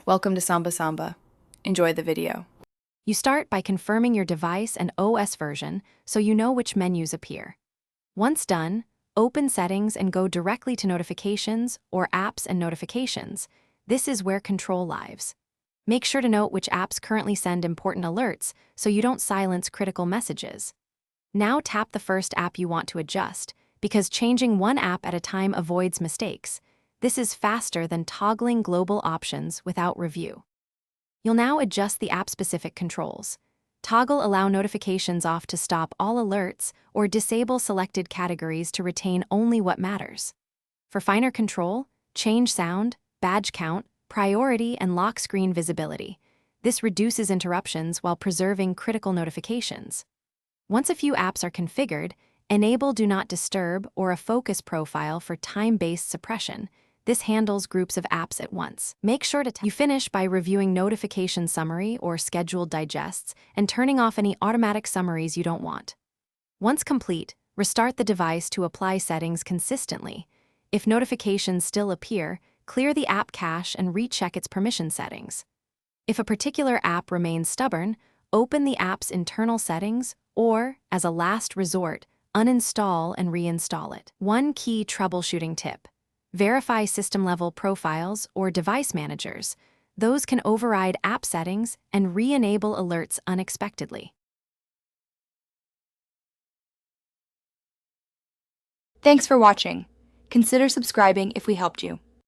Welcome to Samba Samba. Enjoy the video. You start by confirming your device and OS version so you know which menus appear. Once done, open Settings and go directly to Notifications or Apps and Notifications. This is where control lives. Make sure to note which apps currently send important alerts so you don't silence critical messages. Now tap the first app you want to adjust, because changing one app at a time avoids mistakes. This is faster than toggling global options without review. You'll now adjust the app-specific controls. Toggle Allow Notifications off to stop all alerts, or disable selected categories to retain only what matters. For finer control, change sound, badge count, priority, and lock screen visibility. This reduces interruptions while preserving critical notifications. Once a few apps are configured, enable Do Not Disturb or a focus profile for time-based suppression. This handles groups of apps at once. Make sure you finish by reviewing notification summary or scheduled digests and turning off any automatic summaries you don't want. Once complete, restart the device to apply settings consistently. If notifications still appear, clear the app cache and recheck its permission settings. If a particular app remains stubborn, open the app's internal settings or, as a last resort, uninstall and reinstall it. One key troubleshooting tip: verify system-level profiles or device managers. Those can override app settings and re-enable alerts unexpectedly. Thanks for watching. Consider subscribing if we helped you.